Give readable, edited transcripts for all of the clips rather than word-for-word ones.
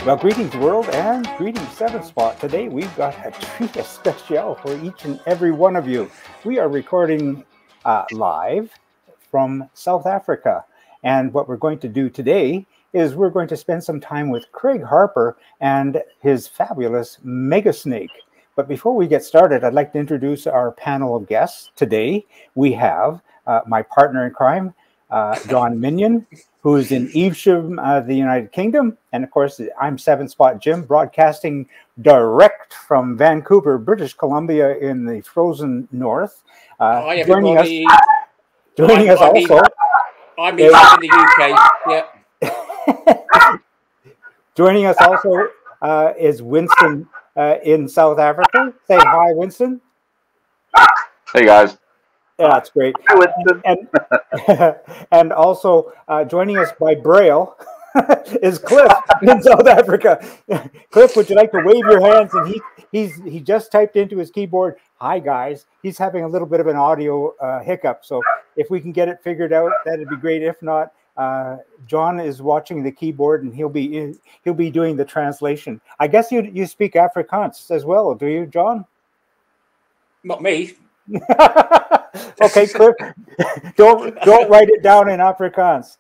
Well, greetings world and greetings 7-Spot. Today we've got a treat especial for each and every one of you. We are recording live from South Africa. And what we're going to do today is we're going to spend some time with Craig Harper and his fabulous MegaSnake. But before we get started, I'd like to introduce our panel of guests. Today we have my partner in crime, John Minion, who is in Evesham, the United Kingdom. And of course, I'm 7-Spot Jim, broadcasting direct from Vancouver, British Columbia in the frozen north. Hi, everybody. Joining us also. I'm in the UK. Yeah. Joining us also is Winston in South Africa. Say hi, Winston. Hey, guys. Yeah, that's great. Hi, Winston. And also joining us by Braille is Cliff in South Africa. Cliff, would you like to wave your hands? And he just typed into his keyboard, "Hi guys." He's having a little bit of an audio hiccup, so if we can get it figured out, that'd be great. If not, John is watching the keyboard and he'll be doing the translation. I guess you speak Afrikaans as well, do you, John? Not me. Okay, Cliff, don't write it down in Afrikaans.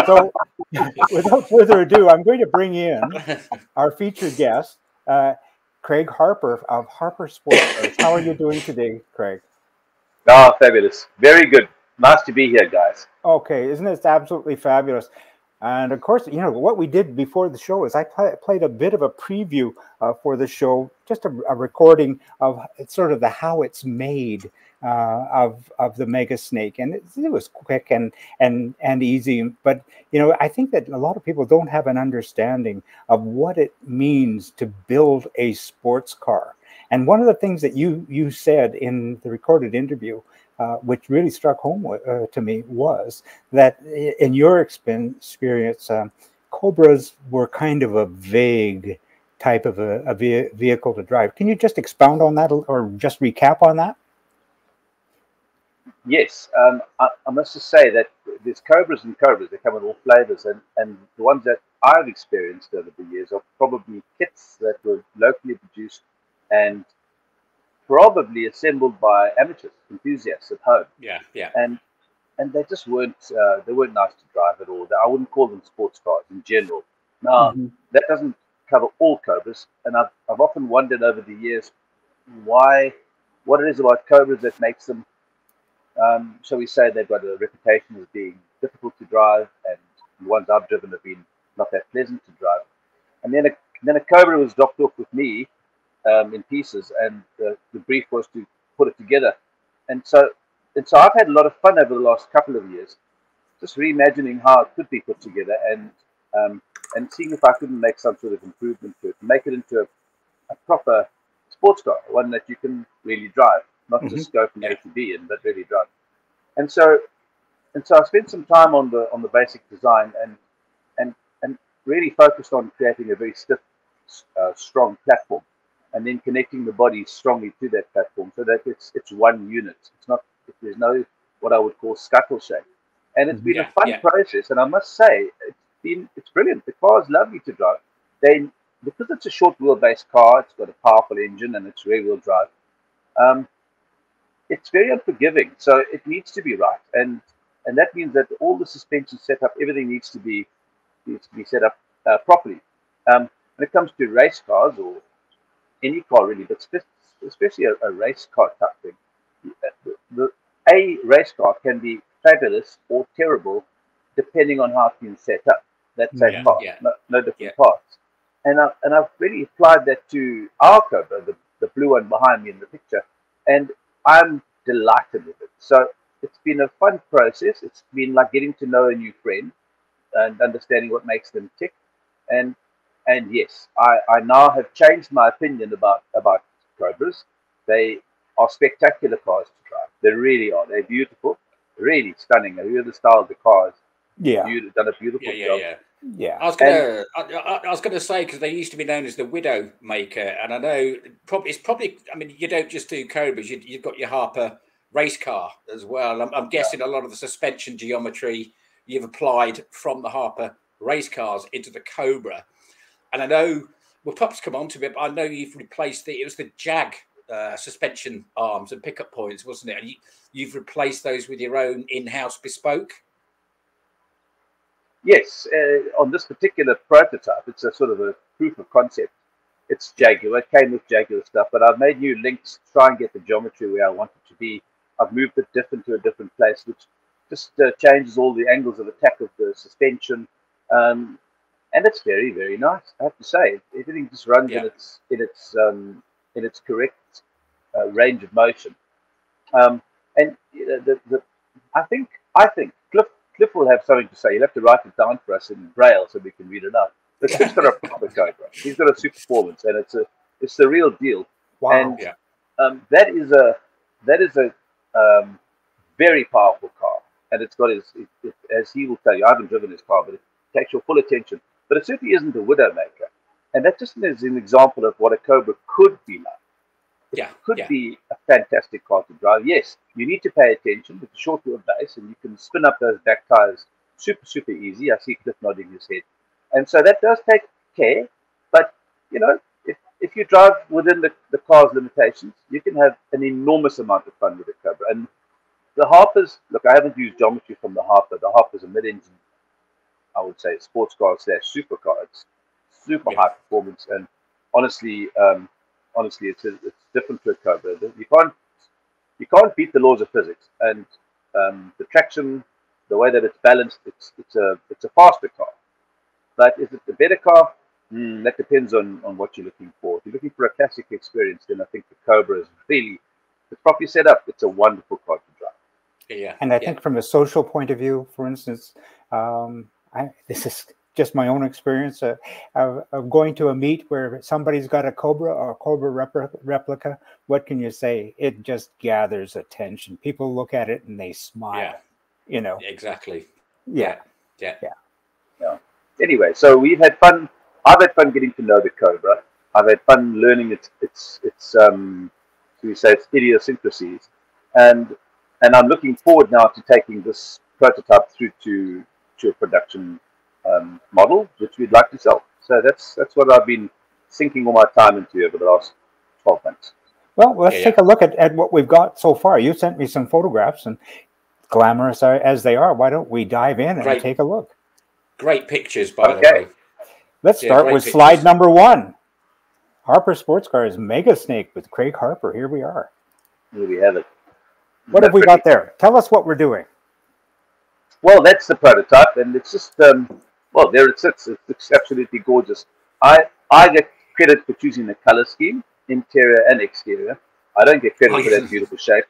So, without further ado, I'm going to bring in our featured guest, Craig Harper of Harper Sports. How are you doing today, Craig? Oh, fabulous. Very good. Nice to be here, guys. Okay, isn't it absolutely fabulous? And of course, you know, what we did before the show is I played a bit of a preview for the show, just a recording of sort of the how it's made of the MegaSnake, and it was quick and easy. But you know, I think that a lot of people don't have an understanding of what it means to build a sports car. And one of the things that you said in the recorded interview, which really struck home to me, was that in your experience, Cobras were kind of a vague type of a vehicle to drive. Can you just expound on that or just recap on that? Yes, I must just say that there's Cobras and Cobras. They come in all flavors, and the ones that I've experienced over the years are probably kits that were locally produced and probably assembled by amateurs, enthusiasts at home. Yeah. And they just weren't nice to drive at all. I wouldn't call them sports cars in general. Now, that doesn't cover all Cobras, and I've often wondered over the years what it is about Cobras that makes them, shall we say, they've got a reputation as being difficult to drive, and the ones I've driven have been not that pleasant to drive. And then a Cobra was dropped off with me in pieces, and the brief was to put it together. And so I've had a lot of fun over the last couple of years, just reimagining how it could be put together, and seeing if I couldn't make some sort of improvement to it, make it into a proper sports car, one that you can really drive, not just go from A to B, but really drive. And so I spent some time on the basic design and really focused on creating a very stiff, strong platform, and then connecting the body strongly to that platform so that it's one unit. There's no what I would call scuttle shape, and it's been a fun process. And I must say, it's brilliant. The car is lovely to drive. Because it's a short wheelbase car, it's got a powerful engine and it's rear wheel drive. It's very unforgiving, so it needs to be right, and that means that all the suspension setup, everything needs to be set up properly. When it comes to race cars or any car really, but especially a race car type thing, a race car can be fabulous or terrible depending on how it's been set up. That same car, no different parts. And I've really applied that to our Cobra, the blue one behind me in the picture, and I'm delighted with it. So it's been a fun process. It's been like getting to know a new friend and understanding what makes them tick. And yes, I now have changed my opinion about Cobras. They are spectacular cars to drive. They really are. They're beautiful, really stunning. Have you heard the style of the cars? Yeah, You've done a beautiful job. Yeah. I was gonna say, because they used to be known as the Widow Maker, and I know it's probably. I mean, you don't just do Cobras. You've got your Harper race car as well. I'm guessing a lot of the suspension geometry you've applied from the Harper race cars into the Cobra. And I know we'll perhaps come on to it, but I know you've replaced it was the Jag suspension arms and pickup points, wasn't it? And you've replaced those with your own in-house bespoke. Yes, on this particular prototype, it's a sort of a proof of concept. It's Jaguar. It came with Jaguar stuff, but I've made new links to try and get the geometry where I want it to be. I've moved the diff into a different place, which just changes all the angles of attack of the suspension, and it's very, very nice. I have to say, everything just runs in its correct range of motion. And I think Cliff will have something to say. You'll have to write it down for us in Braille so we can read it out. But Cliff's got a proper Cobra. He's got a super performance, and it's the real deal. Wow. And that is a very powerful car, and it's got as he will tell you. I haven't driven his car, but it takes your full attention. But it certainly isn't a Widowmaker, and that just is an example of what a Cobra could be like. It could be a fantastic car to drive. Yes, you need to pay attention with the short wheelbase, and you can spin up those back tires super, super easy. I see Cliff nodding his head. And so that does take care. But, you know, if you drive within the car's limitations, you can have an enormous amount of fun with the Cobra. And the Harpers, look, I haven't used geometry from the Harper. The Harper's a mid-engine, I would say, sports car / supercar. It's super high performance. And honestly, it's different to a Cobra. You can't beat the laws of physics, and the traction, the way that it's balanced, it's a faster car. But is it a better car? That depends on what you're looking for. If you're looking for a classic experience, then I think the Cobra is really, it's properly set up. It's a wonderful car to drive. Yeah, and I think from a social point of view, for instance, this is just my own experience of going to a meet where somebody's got a Cobra or a Cobra replica. What can you say? It just gathers attention. People look at it and they smile. You know, exactly. Yeah. Anyway, so we've had fun. I've had fun getting to know the Cobra. I've had fun learning its idiosyncrasies, and I'm looking forward now to taking this prototype through to a production model, which we'd like to sell. So that's what I've been sinking all my time into over the last 12 months. Well, let's take a look at what we've got so far. You sent me some photographs, and glamorous as they are, why don't we dive in and take a look? Great pictures, by the way. Let's start with slide number 1. Harper Sports Cars MegaSnake with Craig Harper. Here we are. Here we have it. What have we got there? Tell us what we're doing. Well, that's the prototype, and it's just well, there it sits. It's absolutely gorgeous. I get credit for choosing the color scheme, interior and exterior. I don't get credit for that beautiful shape.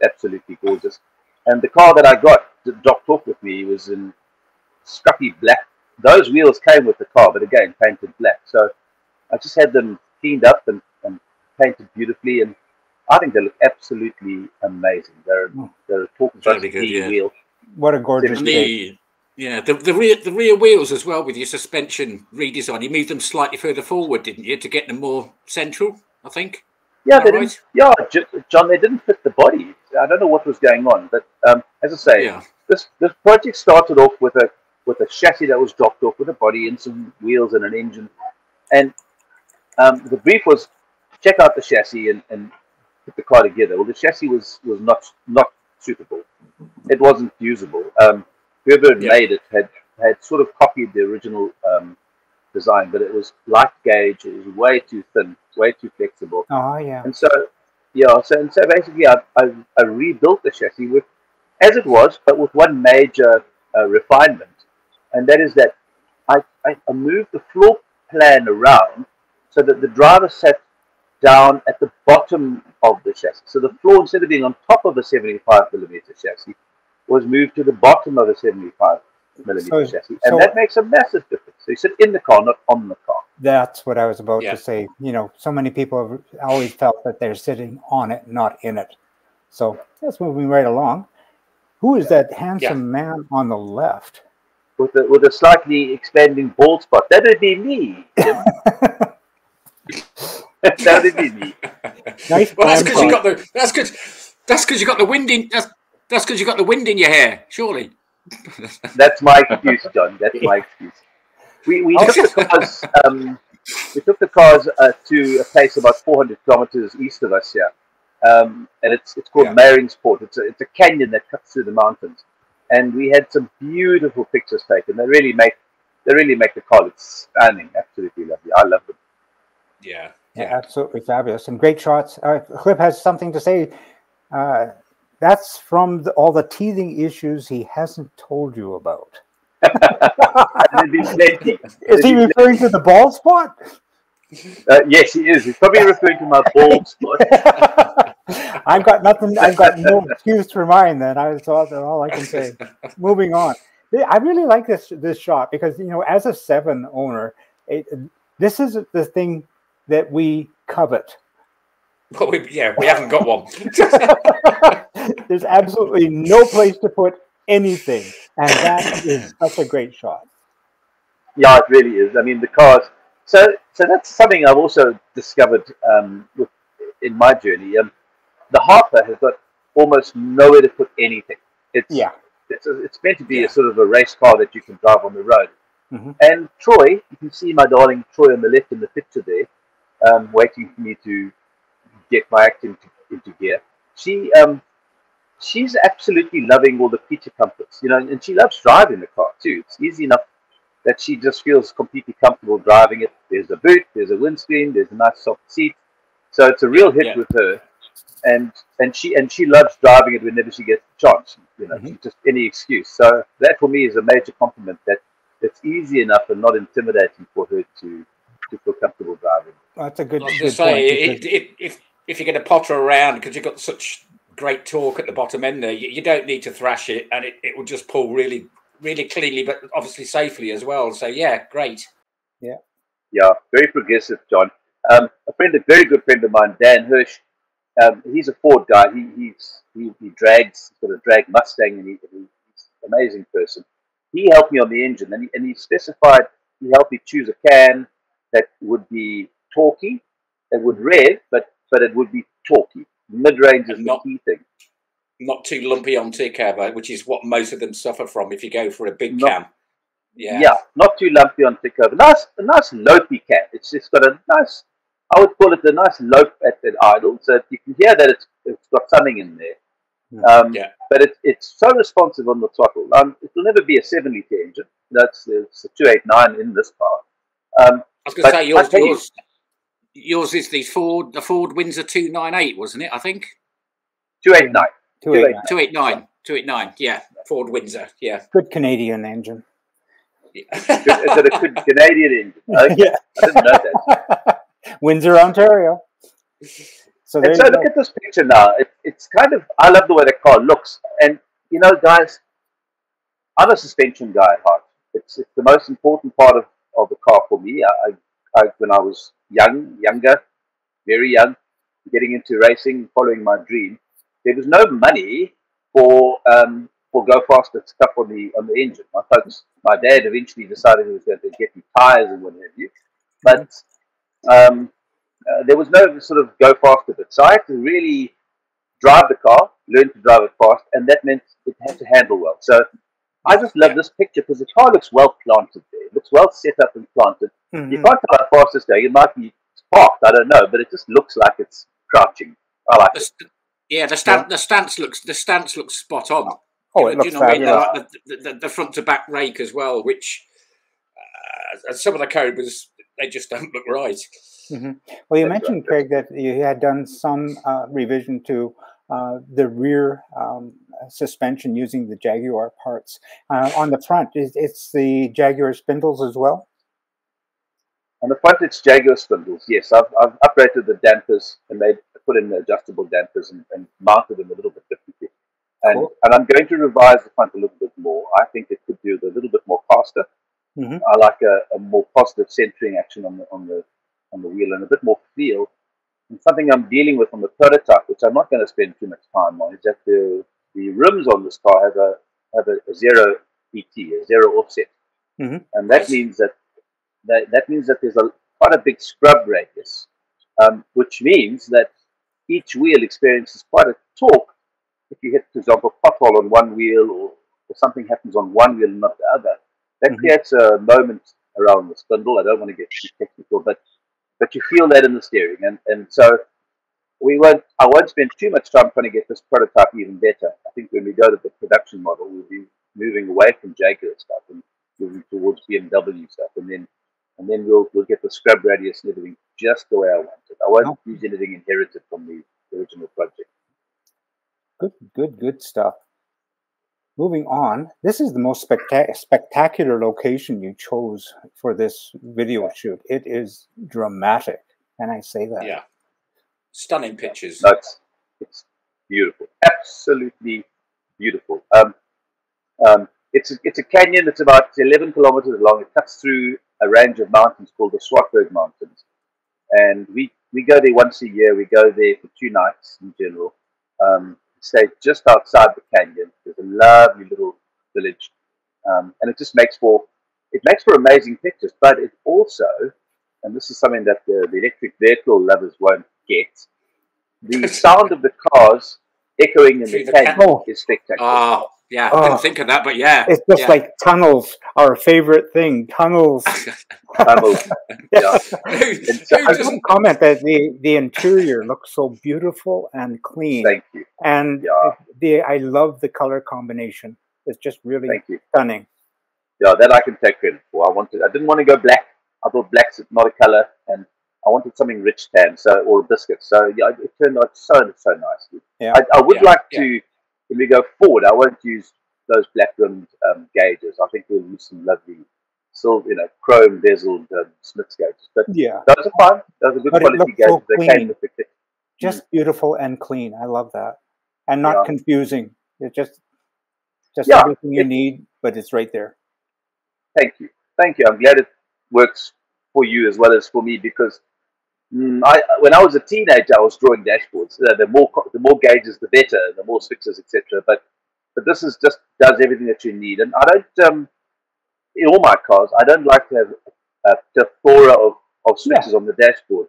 Absolutely gorgeous. And the car that I got dropped off with me was in scruffy black. Those wheels came with the car, but again, painted black. So I just had them cleaned up and painted beautifully, and I think they look absolutely amazing. They're a talk wheel. What a gorgeous shape. The rear wheels as well, with your suspension redesign. You moved them slightly further forward, didn't you, to get them more central, I think? Yeah, John, they didn't fit the body. I don't know what was going on, but as I say, this project started off with a chassis that was dropped off with a body and some wheels and an engine, and the brief was check out the chassis and put the car together. Well, the chassis was not suitable. It wasn't usable. Whoever had made it had sort of copied the original design, but it was light gauge. It was way too thin, way too flexible. Oh yeah. And so basically, I rebuilt the chassis as it was, but with one major refinement, and that is that I moved the floor plan around so that the driver sat down at the bottom of the chassis. So the floor, instead of being on top of a 75mm chassis, was moved to the bottom of a 75mm chassis, and that makes a massive difference. So you sit in the car, not on the car. That's what I was about to say. You know, so many people have always felt that they're sitting on it, not in it. So that's moving right along. Who is that handsome man on the left? With a slightly expanding bald spot. That would be me. That would be me. Nice. Well, that's because you got the. That's because you got the wind in. That's because you got the wind in your hair. Surely. That's my excuse, John. That's my excuse. We took the cars. We took the cars to a place about 400 kilometers east of us here, and it's called Maringsport. It's a canyon that cuts through the mountains, and we had some beautiful pictures taken. They really make the car look stunning. Absolutely lovely. I love them. Yeah, absolutely fabulous and great shots. Clip has something to say. That's from all the teething issues he hasn't told you about. Is he referring to the bald spot? Yes, he is. He's probably referring to my bald spot. I've got nothing. I've got no excuse for mine. Then that's all I can say. Moving on. I really like this shot because, you know, as a 7 owner, this is the thing that we covet. Well, we haven't got one. There's absolutely no place to put anything, and that is such a great shot. Yeah, it really is. I mean, the cars. So that's something I've also discovered in my journey. The Harper has got almost nowhere to put anything. It's meant to be a sort of a race car that you can drive on the road. Mm-hmm. And Troy, you can see my darling Troy on the left in the picture there, waiting for me to get my act into gear. She's absolutely loving all the feature comforts, you know, and she loves driving the car too. It's easy enough that she just feels completely comfortable driving it. There's a boot, there's a windscreen, there's a nice soft seat, so it's a real hit with her. And she loves driving it whenever she gets the chance. You know, just any excuse. So that for me is a major compliment. That it's easy enough and not intimidating for her to feel comfortable driving. That's a good. I was going to say, if you're going to potter around because you've got such great torque at the bottom end there, you don't need to thrash it, and it will just pull really, really cleanly, but obviously safely as well. So yeah, great. Yeah, very progressive, John. A very good friend of mine, Dan Hirsch. He's a Ford guy. He drags, sort of drag Mustang, and he's an amazing person. He helped me on the engine, and he specified, he helped me choose a can that would be torquey, that would rev, but it would be torquey. Mid-range is the key thing. Not too lumpy on tick-cover, which is what most of them suffer from if you go for a big cam. Yeah, not too lumpy on tick-cover. A nice lopey can. It's got a nice, I would call it a nice lope at idle, so you can hear that it's got something in there. But it's so responsive on the throttle. It will never be a 7-litre engine. It's a 289 in this car. I was going to say yours is the Ford Windsor 298, wasn't it? I think 289. 289. Yeah, Ford Windsor. Yeah, good Canadian engine. Is it a good Canadian engine? Okay. Yeah, I didn't know that. Windsor, Ontario. So look at this picture now. It's kind of, I love the way the car looks. And, you know, guys, I'm a suspension guy at heart. It's the most important part of the car for me. I when I was younger, very young, getting into racing, following my dream, there was no money for go faster stuff on the engine. My dad eventually decided he was going to get me tires and what have you. But there was no sort of go faster bit. So I had to really drive the car, learn to drive it fast, and that meant it had to handle well. So I just love this picture because the car looks well planted there. It looks well set up and planted. Mm-hmm. You can't tell how fast it's going. It might be parked, I don't know, but it just looks like it's crouching. I like it. Yeah, the stance looks spot on. Oh, it looks fabulous. The front to back rake as well, which some of the Cobras, they just don't look right. Mm-hmm. Well, you mentioned, Craig, that you had done some revision to the rear suspension using the Jaguar parts. On the front, it's the Jaguar spindles as well? On the front, it's Jaguar spindles, yes. I've upgraded the dampers and put in the adjustable dampers and mounted them a little bit differently. And I'm going to revise the front a little bit more. I think it could do a little bit more faster. Mm-hmm. I like a more positive centering action on the wheel and a bit more feel. And something I'm dealing with on the prototype, which I'm not going to spend too much time on, is that the rims on this car have a zero ET, a zero offset, mm-hmm. and that means that there's quite a big scrub radius, which means that each wheel experiences quite a torque. If you hit, for example, a pothole on one wheel, or something happens on one wheel and not the other, that mm-hmm. creates a moment around the spindle. I don't want to get too technical, but you feel that in the steering, and so I won't spend too much time trying to get this prototype even better. I think when we go to the production model, we'll be moving away from Jaguar stuff and moving towards BMW stuff, and then we'll get the scrub radius and everything just the way I want it. I won't use anything inherited from the original project. Good stuff. Moving on, this is the most spectacular location you chose for this video shoot. It is dramatic. Can I say that? Yeah. Stunning pictures. It's beautiful. Absolutely beautiful. It's a canyon that's about 11 kilometers long. It cuts through a range of mountains called the Swartberg Mountains. And we go there once a year. We go there for 2 nights in general. Stay just outside the canyon. There's a lovely little village, and it just makes for amazing pictures. But it also, and this is something that the electric vehicle lovers won't get, the sound of the cars echoing in the canyon is spectacular. Oh, yeah, I didn't think of that, but yeah. It's just like tunnels, our favorite thing, tunnels. Tunnels. Yeah. I just want to comment that the interior looks so beautiful and clean. Thank you. And I love the color combination. It's just really stunning. Yeah, that I can take credit for. I didn't want to go black. I thought black's not a color, and I wanted something rich tan, or biscuit. So yeah, it turned out so nicely. Yeah. I would like to, when we go forward, I won't use those black rimmed gauges. I think we'll use some lovely silver, chrome bezeled Smith's gauges. But those are fine. Those are good quality gauges. So they came with the kit. Just beautiful and clean. I love that, and not confusing. It's just everything you need, but it's right there. Thank you. I'm glad it works for you as well as for me, because when I was a teenager, I was drawing dashboards. The more gauges, the better. The more fixes, etc. But this is just does everything that you need. And I don't, in all my cars, I don't like to have a plethora of switches on the dashboard.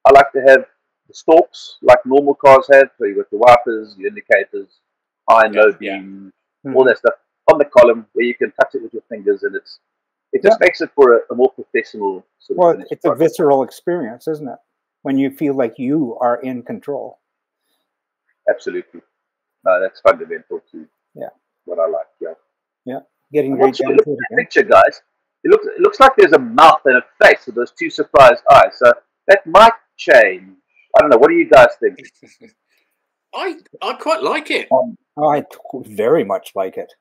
I like to have the stalks like normal cars have. So you've got the wipers, the indicators, high and low beam, all that stuff on the column where you can touch it with your fingers, and it just makes it for a more professional sort of it's product. A visceral experience, isn't it? When you feel like you are in control. Absolutely. No, that's fundamental to what I like. Yeah. Getting right down to it. Picture, guys. It looks like there's a mouth and a face with those 2 surprised eyes. So that might change. I don't know. What do you guys think? I quite like it. I very much like it.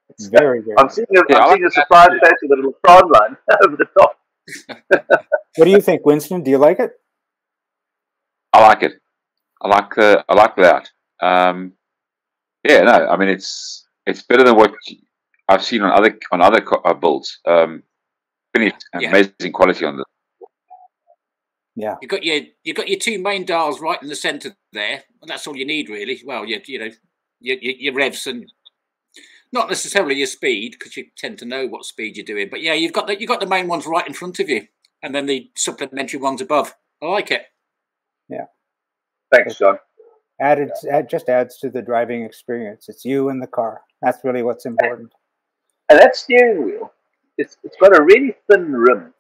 It's very. I'm seeing a surprise face with a little prawn line over the top. What do you think, Winston? Do you like it? I like it. I like that. I mean, it's better than what I've seen on other builds. Amazing quality on this. Yeah, you got your 2 main dials right in the centre there. That's all you need, really. Well, your revs and not necessarily your speed, because you tend to know what speed you're doing. But yeah, you've got the main ones right in front of you, and then the supplementary ones above. I like it. Yeah. Thanks, John. It just adds to the driving experience. It's you and the car. That's really what's important. And that steering wheel, it's got a really thin rim,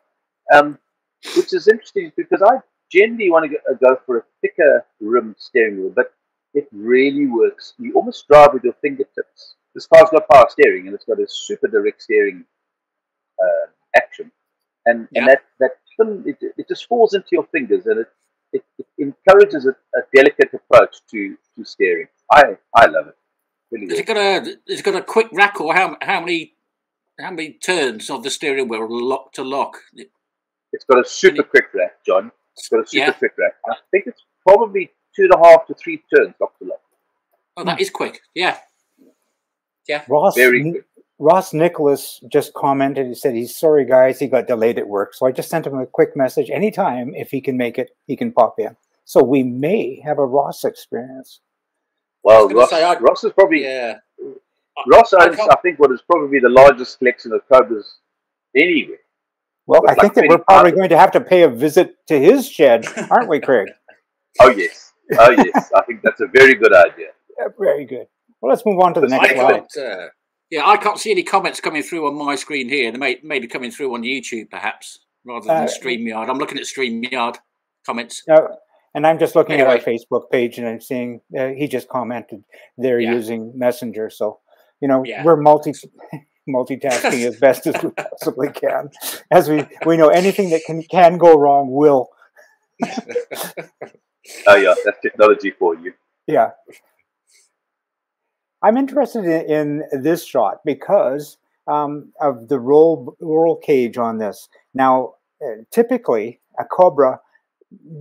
which is interesting because I generally want to go for a thicker rim steering wheel, but it really works. You almost drive with your fingertips. This car's got power steering, and it's got a super direct steering action, and that thin, it just falls into your fingers, and it encourages a delicate approach to steering. I love it. Really has it got a quick rack, or how many turns of the steering wheel lock to lock? It's got a super quick rack, John. It's got a super quick rack. I think it's probably 2.5 to 3 turns lock to lock. Oh, that is quick. Yeah. Yeah. Ross Nicholas just commented. He said he's sorry, guys. He got delayed at work, so I just sent him a quick message. Anytime, if he can make it, he can pop in. So we may have a Ross experience. Well, Ross is probably Ross owns, I think, what is probably the largest collection of Cobras anywhere. Well, I think that we're probably going to have to pay a visit to his shed, aren't we, Craig? Oh yes. I think that's a very good idea. Yeah, very good. Well, let's move on to the next slide. Yeah, I can't see any comments coming through on my screen here. They may be coming through on YouTube, perhaps, rather than StreamYard. I'm looking at StreamYard comments. And I'm just looking at our Anyway. Facebook page, and I'm seeing he just commented they're Yeah. using Messenger. So, you know, Yeah. we're multitasking as best as we possibly can. As we know, anything that can go wrong will. Oh yeah, that's technology for you. Yeah. I'm interested in this shot because of the roll cage on this. Now, typically, a Cobra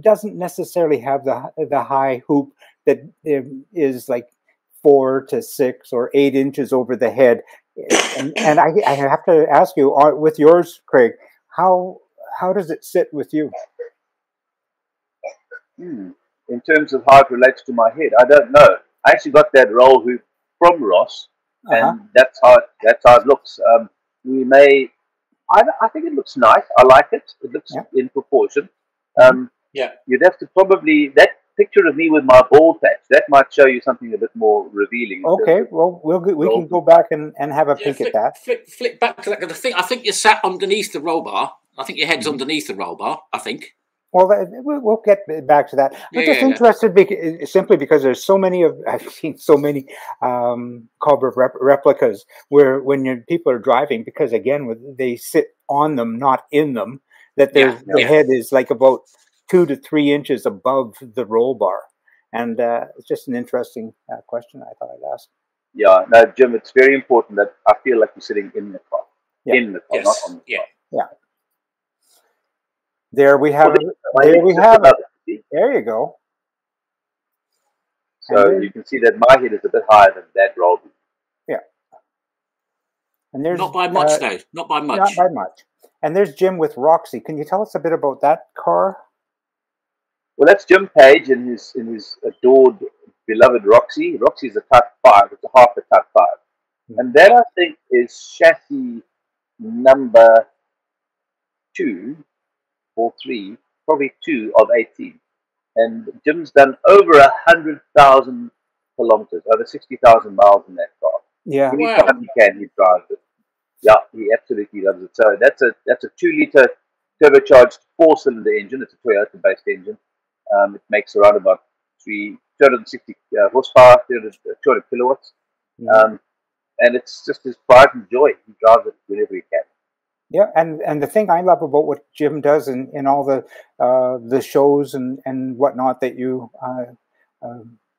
doesn't necessarily have the high hoop that is like 4 to 6 or 8 inches over the head. And I have to ask you, with yours, Craig, how does it sit with you? In terms of how it relates to my head, I don't know. I actually got that roll hoop from Ross, and that's how it looks. I think it looks nice. I like it. It looks in proportion. You'd have to probably, that picture of me with my ball patch, that might show you something a bit more revealing. Okay, well, we can go back and have a peek at that. Flick back to that. I think you're sat underneath the roll bar. I think your head's underneath the roll bar, I think. Well, we'll get back to that. I'm just interested simply because there's so many I've seen so many Cobra replicas where when people are driving, because again, they sit on them, not in them, that the head is like about 2 to 3 inches above the roll bar. And it's just an interesting question I thought I'd ask. Yeah, no, Jim, it's very important that I feel like you're sitting in the car. In the car, not on the car. Yeah. There we have it. There we have it. There you go. So you can see that my head is a bit higher than that roll. Yeah. And there's not by much though. Not by much. Not by much. And there's Jim with Roxy. Can you tell us a bit about that car? Well, that's Jim Page in his adored, beloved Roxy. Roxy is a Type 5. It's a Harper Type 5. And that, I think, is chassis number 2 or 3, probably 2 of 18. And Jim's done over 100,000 kilometers, over 60,000 miles in that car. Yeah. Anytime he can, he drives it. Yeah, he absolutely loves it. So that's a 2-liter turbocharged 4-cylinder engine. It's a Toyota-based engine. It makes around about 260 horsepower, 200 kilowatts. And it's just his pride and joy. He drives it whenever he can. Yeah, and the thing I love about what Jim does in all the shows and whatnot that you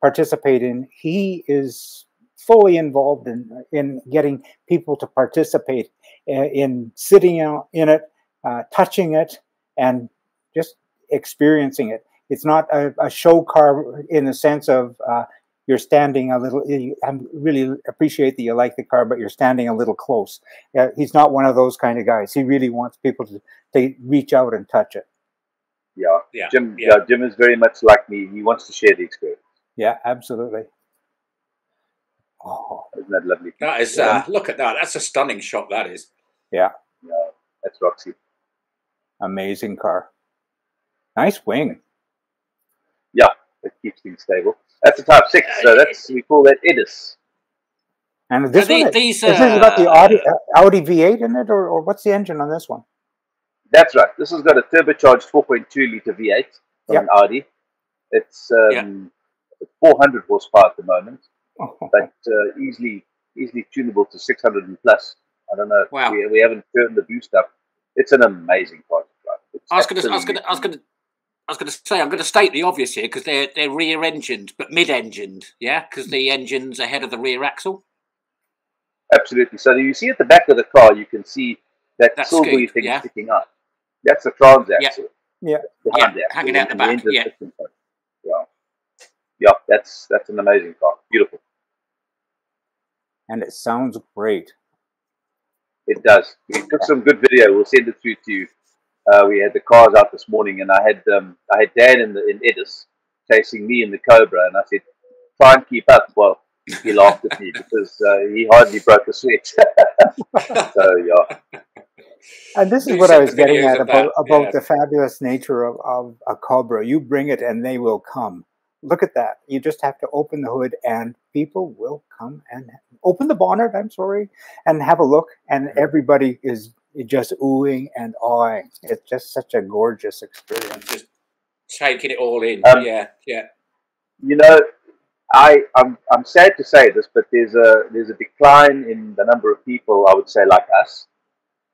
participate in, he is fully involved in getting people to participate in sitting in it, touching it, and just experiencing it. It's not a show car in the sense of you're standing a little. I really appreciate that you like the car, but you're standing a little close. He's not one of those kind of guys. He really wants people to reach out and touch it. Yeah. Jim is very much like me. He wants to share the experience. Yeah, absolutely. Oh, isn't that lovely? That is. Look at that. That's a stunning shot. That is. Yeah. That's Roxy. Amazing car. Nice wing. Yeah, it keeps things stable. That's a Type 6, so we call that EDIS. And this one, this has got the Audi V8 in it, or what's the engine on this one? That's right. This has got a turbocharged 4.2-liter V8 from an Audi. It's 400 horsepower at the moment, but easily tunable to 600 and plus. I don't know. Wow. We haven't turned the boost up. It's an amazing car to drive. I was going to say, I'm going to state the obvious here because they're rear-engined, but mid-engined, yeah? Because the engine's ahead of the rear axle. Absolutely. So you see at the back of the car, you can see that silvery thing sticking up. That's the transaxle. Yeah. Behind that. Hanging out the back. Yeah, that's an amazing car. Beautiful. And it sounds great. It does. We took some good video. We'll send it through to you. We had the cars out this morning, and I had Dan in EDIS chasing me in the Cobra, and I said, "Try and keep up." Well, he laughed at me because he hardly broke a sweat. So yeah. And this is what I was getting at about the fabulous nature of a Cobra. You bring it, and they will come. look at that. You just have to open the hood and people will come and open the bonnet, I'm sorry, and have a look. And everybody is just oohing and awing. It's just such a gorgeous experience. Just taking it all in. Yeah. You know, I'm sad to say this, but there's a decline in the number of people, I would say, like us,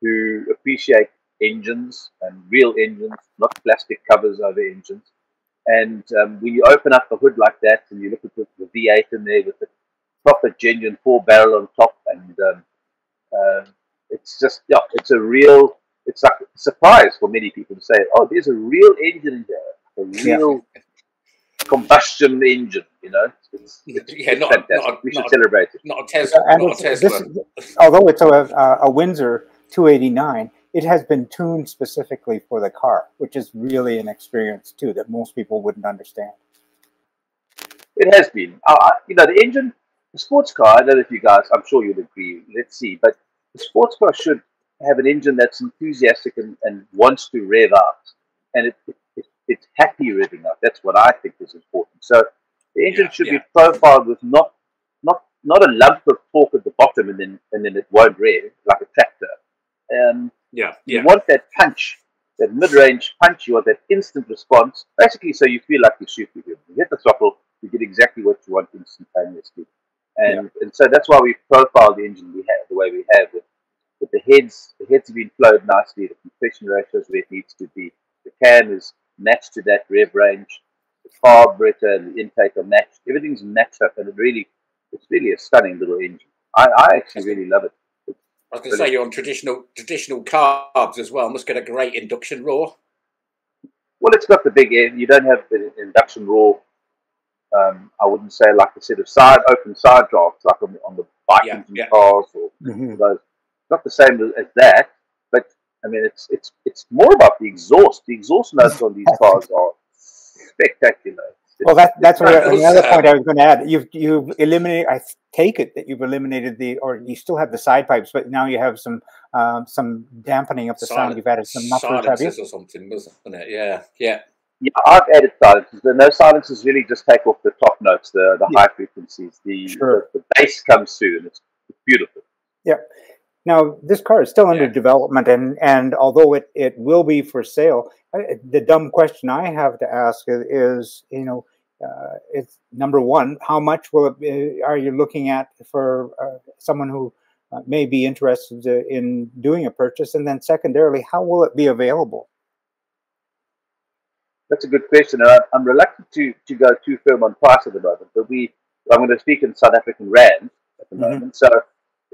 who appreciate engines and real engines, not plastic covers over engines. And when you open up the hood like that and you look at the V8 in there with the proper genuine 4-barrel on top, and it's just, it's like a surprise for many people to say, oh, there's a real engine in there, a real combustion engine, It's fantastic. We should celebrate it. Not a Tesla. Although it's a Windsor 289, it has been tuned specifically for the car, which is really an experience too that most people wouldn't understand. It has been. The engine, the sports car, I don't know if you guys, I'm sure you'll agree, let's see, but the sports car should have an engine that's enthusiastic and wants to rev out. And it's happy revving up. That's what I think is important. So the engine should be profiled with not a lump of torque at the bottom and then it won't rev like a tractor. You want that punch, that mid-range punch. You want that instant response, basically, so you feel like you're superhuman. You hit the throttle, you get exactly what you want instantaneously. And so that's why we profiled the engine we have the way we have, with the heads. The heads have been flowed nicely. The compression ratio is where it needs to be. The can is matched to that rev range. The carburetor and the intake are matched. Everything's matched up, and it's really a stunning little engine. I actually really love it. I was going to say, you're on traditional carbs as well. Must get a great induction roar. Well, it's got the big end. You don't have the induction roar. I wouldn't say like a set of open side drafts like on the bike engine cars or those. Not the same as that, but I mean it's more about the exhaust. The exhaust notes on these cars are spectacular. Well, that's another point I was going to add. You've eliminated. I take it that you've eliminated or you still have the side pipes, but now you have some dampening of the sound. You've added some mufflers, have you? Or something, wasn't it? Yeah. Yeah, I've added silencers. No silencers really just take off the top notes, the high frequencies. The bass comes through, and it's beautiful. Yeah. Now, this car is still under development, and although it will be for sale, the dumb question I have to ask is, it's number one, how much are you looking at for someone who may be interested in doing a purchase? And then secondarily, how will it be available? That's a good question. I'm reluctant to go too firm on price at the moment, but I'm going to speak in South African rand at the moment. So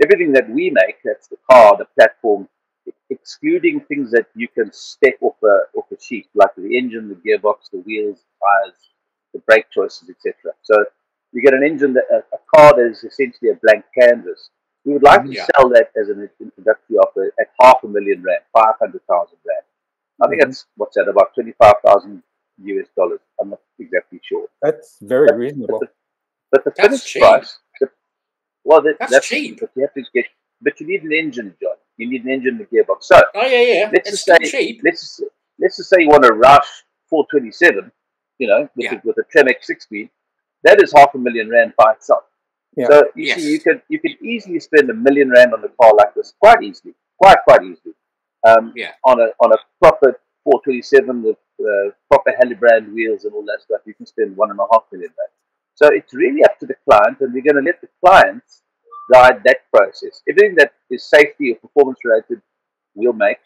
everything that we make, that's the car, the platform, excluding things that you can step off a sheet, like the engine, the gearbox, the wheels, tires, the brake choices, etc. So you get an engine, a car that is essentially a blank canvas. We would like to sell that as an introductory offer at $500,000 rand, 500,000 rand. I think that's about $25,000 US. I'm not exactly sure. That's very reasonable. But the finished price. That's cheap. But you have to but you need an engine, John. You need an engine and a gearbox. So let's just say cheap. Let's just say you want a Roush 427, with a Tremec 6-speed. That is $500,000 rand by itself. Yeah. So you see, you can easily spend $1 million rand on a car like this quite easily, quite easily. On a proper 427 with proper Halibrand wheels and all that stuff, you can spend $1.5 million rand. So it's really up to the client, and we're going to let the clients guide that process. Everything that is safety or performance related, we'll make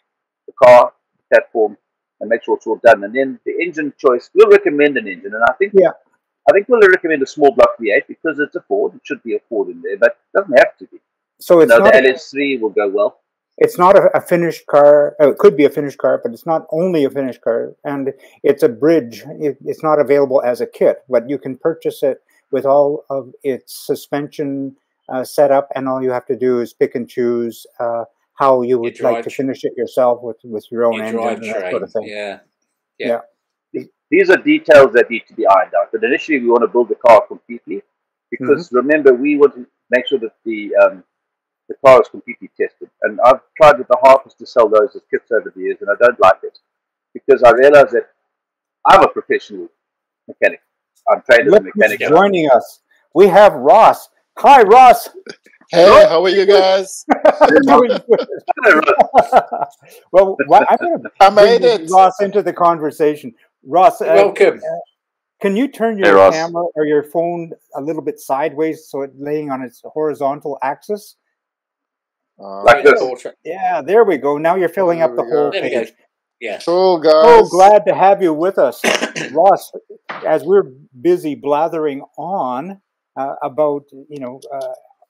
the car, the platform, and make sure it's all done. And then the engine choice, we'll recommend an engine, and I think we'll recommend a small block V8 because it's a Ford. It should be a Ford in there, but it doesn't have to be. So it's not the LS3 will go well. It's not a finished car. It could be a finished car, but it's not only a finished car. And it's a bridge. It's not available as a kit, but you can purchase it with all of its suspension set up, and all you have to do is pick and choose how you would like to finish it yourself with your own engine and that sort of thing. Yeah. These are details that need to be ironed out. But initially, we want to build the car completely because remember, we want to make sure that the car is completely tested. And I've tried with the Harpers to sell those as kits over the years, and I don't like it because I realize that I'm a professional mechanic. I'm trained as a mechanic. Joining us, we have Ross. Hi, Ross. Hey, how are you guys? Well, I'm going to bring Ross into the conversation. Ross, welcome. Can you turn your camera or your phone a little bit sideways so it's laying on its horizontal axis? Like this. Yeah, there we go. Now you're filling up the whole page. Yeah. Cool, guys. So glad to have you with us. Ross, as we're busy blathering on about,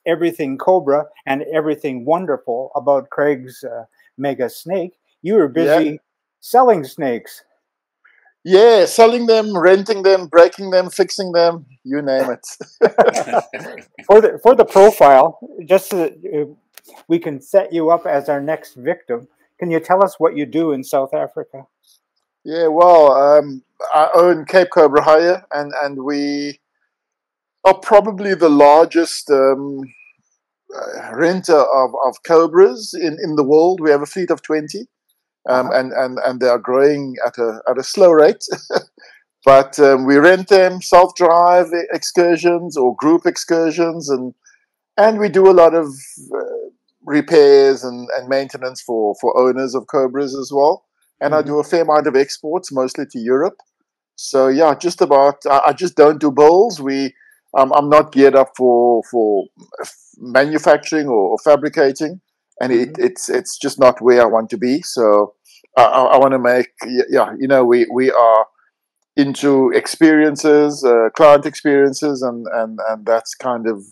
everything Cobra and everything wonderful about Craig's MegaSnake, you were busy selling snakes. Yeah, selling them, renting them, breaking them, fixing them, you name it. For the profile, just so that we can set you up as our next victim, can you tell us what you do in South Africa? Yeah, well, I own Cape Cobra Hire, and we are probably the largest renter of Cobras in the world. We have a fleet of 20. And they are growing at a slow rate, but we rent them self-drive excursions or group excursions, and we do a lot of repairs and maintenance for owners of Cobras as well. And I do a fair amount of exports, mostly to Europe. So yeah, just about. I just don't do bulls. I'm not geared up for manufacturing or fabricating. And it's just not where I want to be. So I want to make, we are into experiences, client experiences, and that's kind of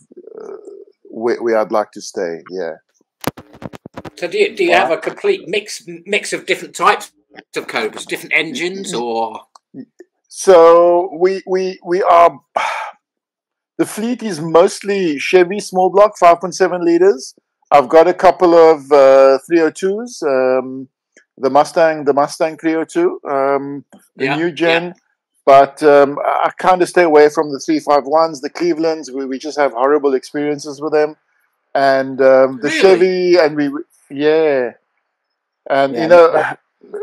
where I'd like to stay. Yeah. So do you have a complete mix of different types of Cobras, different engines, or? So we are. The fleet is mostly Chevy small block, 5.7 liters. I've got a couple of 302s, the Mustang 302, the new gen, but I kind of stay away from the 351s, the Clevelands. We just have horrible experiences with them, and the really? Chevy, and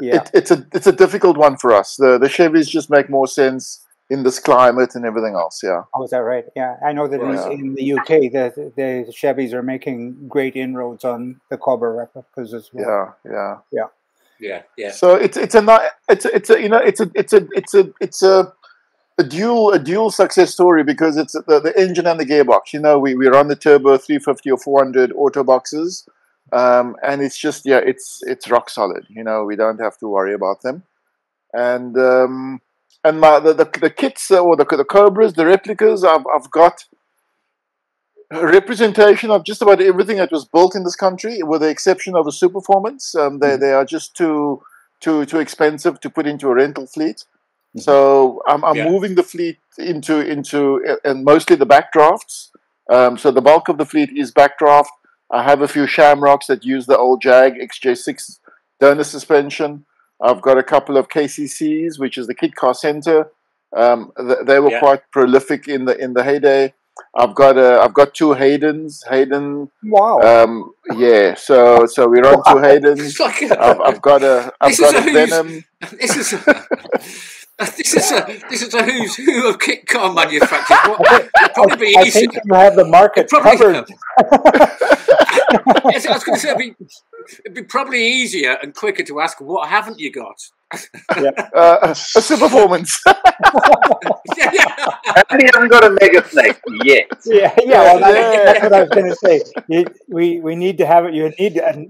it's a difficult one for us. The Chevys just make more sense in this climate and everything else, yeah. Oh, is that right? Yeah, I know that in the UK, the Chevys are making great inroads on the Cobra replicas as well. Yeah. So it's a dual success story, because it's the engine and the gearbox. We run the turbo 350 or 400 auto boxes, and it's just it's rock solid. We don't have to worry about them, and the kits or the Cobras, the replicas, I've got a representation of just about everything that was built in this country, with the exception of the Super Performance. They are just too expensive to put into a rental fleet. So I'm moving the fleet into and mostly the backdrafts. So the bulk of the fleet is backdraft. I have a few Shamrocks that use the old Jag XJ6 donor suspension. I've got a couple of KCCs, which is the Kit Car Center. They were quite prolific in the heyday. I've got two Haydens. Hayden. Wow. So we run two Haydens. I've got a Venom. This is a who's who of kit car manufacturers. Probably be easy. I think you have the market covered. I was going to say it'd be probably easier and quicker to ask, what haven't you got? A Super Performance. And you haven't got a MegaSnake yet. Well, that's what I was going to say. We need to have it. You need a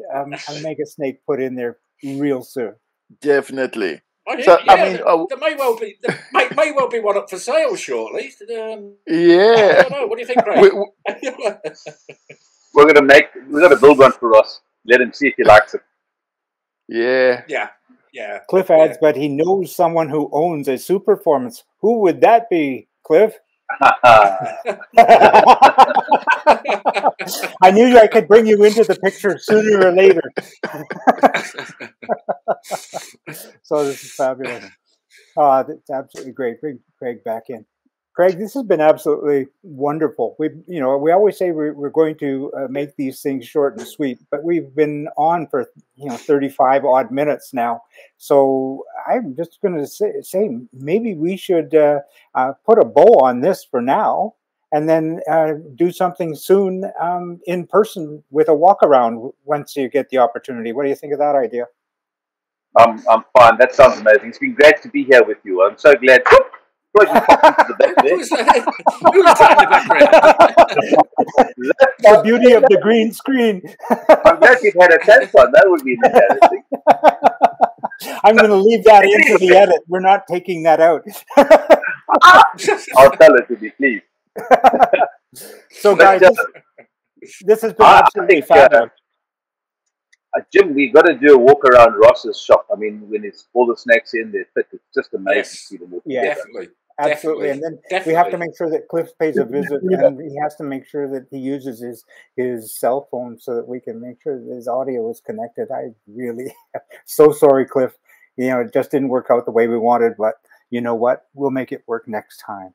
MegaSnake put in there real soon. Definitely. There may well be one up for sale shortly. I don't know. What do you think, Craig? We're gonna build one for Ross. Let him see if he likes it. Yeah. Cliff adds, but he knows someone who owns a Super Performance. Who would that be, Cliff? I knew I could bring you into the picture sooner or later. So this is fabulous. That's absolutely great. Bring Craig back in. Craig, this has been absolutely wonderful. We always say we're going to make these things short and sweet, but we've been on for 35 odd minutes now. So I'm just going to say maybe we should put a bow on this for now, and then do something soon in person with a walk around once you get the opportunity. What do you think of that idea? I'm fine. That sounds amazing. It's been great to be here with you. I'm so glad. Who's that in the background? The beauty of the green screen. I'm glad you've had a test one. That would be embarrassing. I'm going to leave that into the edit. We're not taking that out. I'll tell it to be, please. So, guys, this has been absolutely fabulous. Jim, we got to do a walk around Ross's shop. I mean, when it's all the snacks in there, it's just amazing to see them all together. Definitely. Absolutely. And then we have to make sure that Cliff pays a visit, and he has to make sure that he uses his cell phone so that we can make sure that his audio is connected. I really so sorry, Cliff. It just didn't work out the way we wanted, but you know what? We'll make it work next time.